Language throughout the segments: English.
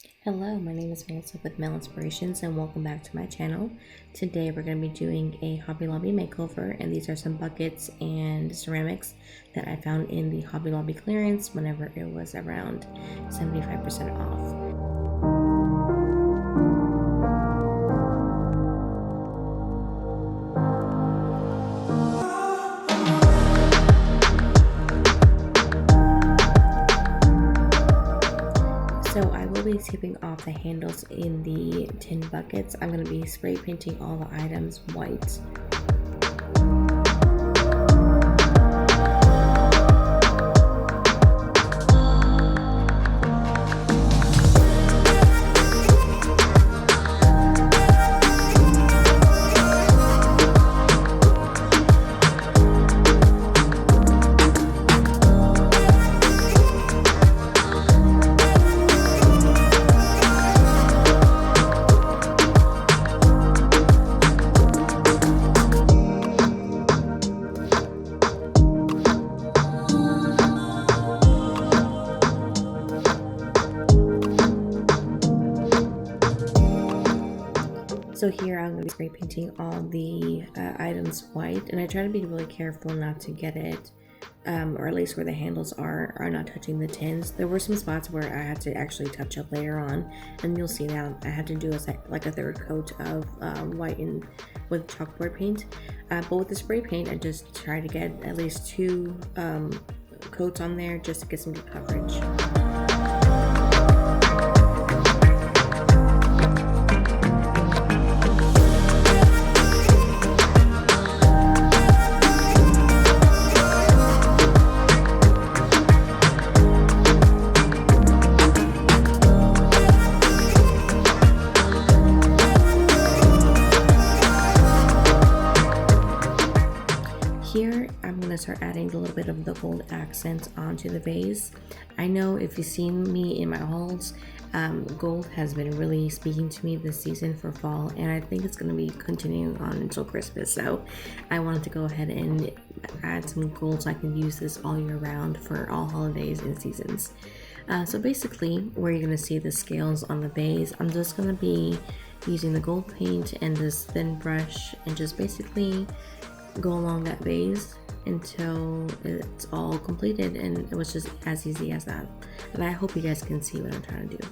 Hello, my name is Melissa with Mel Inspirations and welcome back to my channel. Today we're going to be doing a Hobby Lobby makeover, and these are some buckets and ceramics that I found in the Hobby Lobby clearance whenever it was around 75% off. So I will be taping off the handles in the tin buckets. I'm going to be spray painting all the items white. So here I'm going to be spray painting all the items white, and I try to be really careful not to get it, or at least where the handles are not touching the tins. There were some spots where I had to actually touch up later on, and you'll see that I had to do like a third coat of white and with chalkboard paint. But with the spray paint, I just try to get at least two coats on there just to get some good coverage. Here, I'm going to start adding a little bit of the gold accents onto the vase. I know if you've seen me in my hauls, gold has been really speaking to me this season for fall, and I think it's going to be continuing on until Christmas. So I wanted to go ahead and add some gold so I can use this all year round for all holidays and seasons. So basically, where you're going to see the scales on the vase, I'm just going to be using the gold paint and this thin brush and just basically go along that vase until it's all completed, and it was just as easy as that. And I hope you guys can see what I'm trying to do.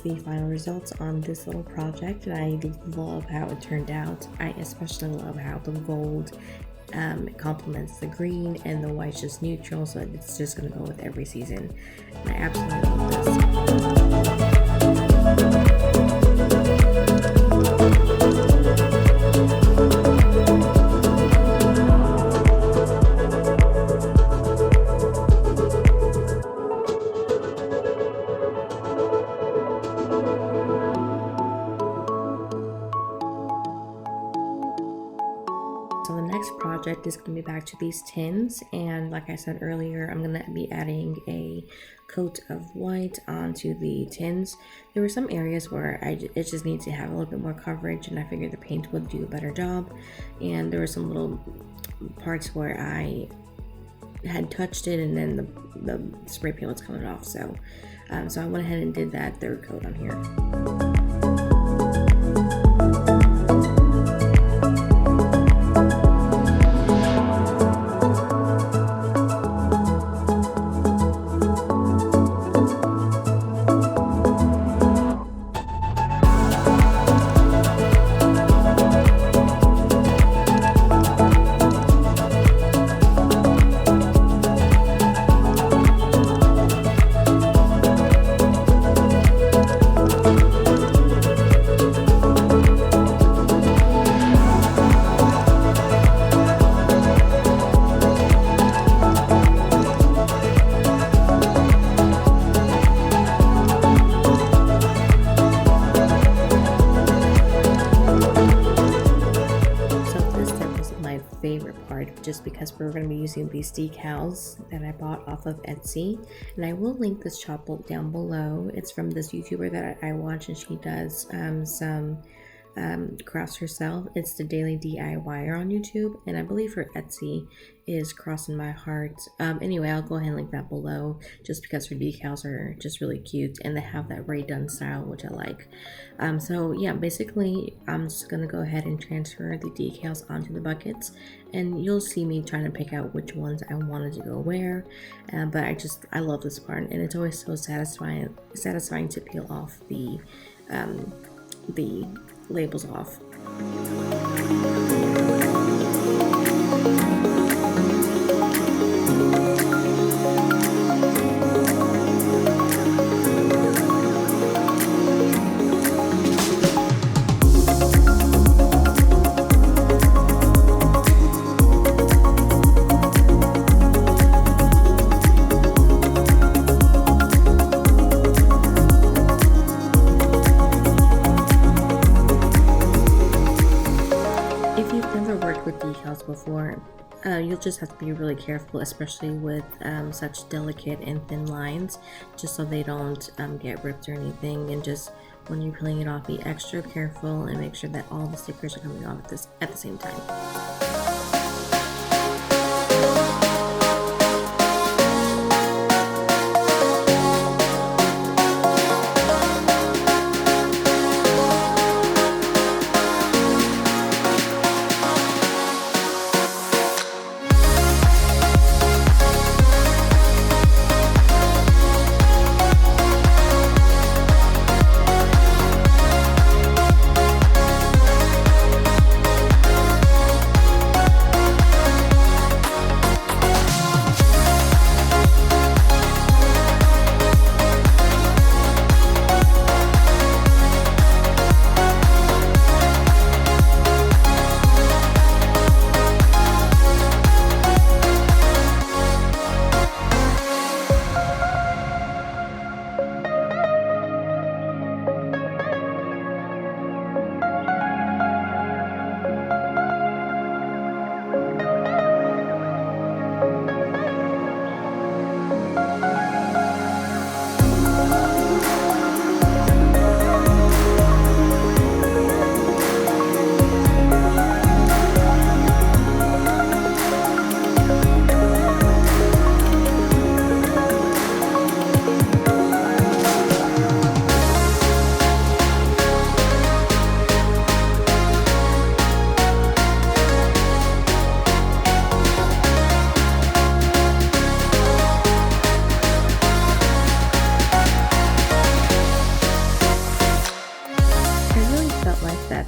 The final results on this little project, and I love how it turned out. I especially love how the gold complements the green and the white's just neutral, so it's just going to go with every season. And I absolutely love So the next project is going to be back to these tins, and like I said earlier, I'm going to be adding a coat of white onto the tins. There were some areas where it just needs to have a little bit more coverage, and I figured the paint would do a better job. And there were some little parts where I had touched it, and then the spray paint was coming off. So I went ahead and did that third coat on here. Favorite part, just because we're going to be using these decals that I bought off of Etsy, and I will link this chapbook down below. It's from this YouTuber that I watch, and she does some crafts herself. It's the Daily DIYer on YouTube, and I believe her Etsy is Crossing My Heart. Anyway, I'll go ahead and link that below, just because her decals are just really cute, and they have that Ray done style, which I like. So yeah, basically I'm just gonna go ahead and transfer the decals onto the buckets, and you'll see me trying to pick out which ones I wanted to go where. But I love this part, and it's always so satisfying to peel off the labels off. Decals before, you'll just have to be really careful, especially with such delicate and thin lines, just so they don't get ripped or anything. And just when you're peeling it off, be extra careful and make sure that all the stickers are coming off at the same time.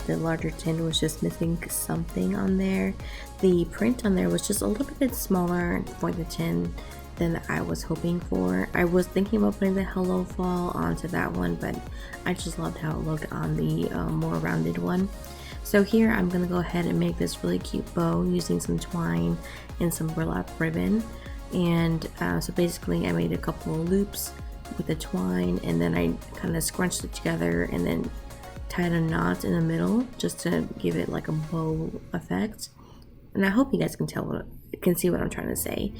The larger tin was just missing something on there. The print on there was just a little bit smaller for the tin than I was hoping for. I was thinking about putting the Hello Fall onto that one, but I just loved how it looked on the more rounded one. So here I'm gonna go ahead and make this really cute bow using some twine and some burlap ribbon. And so basically I made a couple of loops with the twine, and then I kind of scrunched it together and then tied a knot in the middle just to give it like a bow effect. And I hope you guys can see what I'm trying to say.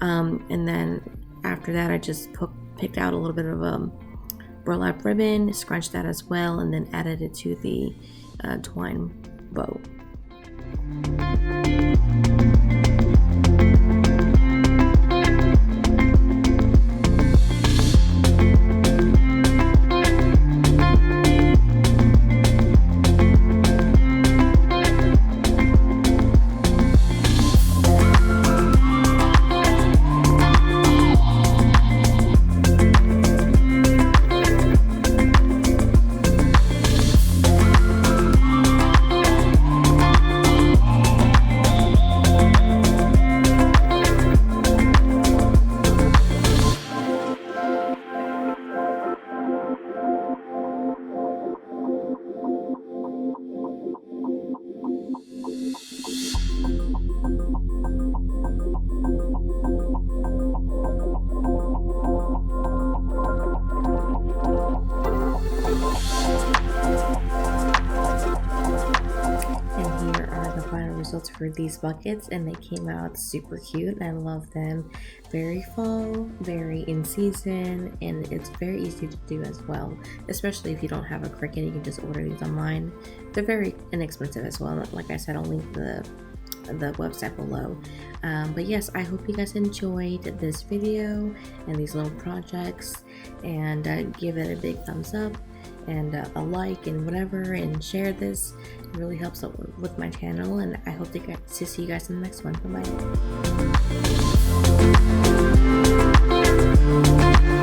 And then after that, I just picked out a little bit of burlap ribbon, scrunched that as well, and then added it to the twine bow. quotes for these buckets, and they came out super cute, and I love them. Very fall, very in season, and it's very easy to do as well, especially if you don't have a Cricut. You can just order these online. They're very inexpensive as well. Like I said, I'll link the website below. But yes, I hope you guys enjoyed this video and these little projects, and give it a big thumbs up and a like and whatever, and share this. It really helps out with my channel, and I hope to see you guys in the next one. Bye bye.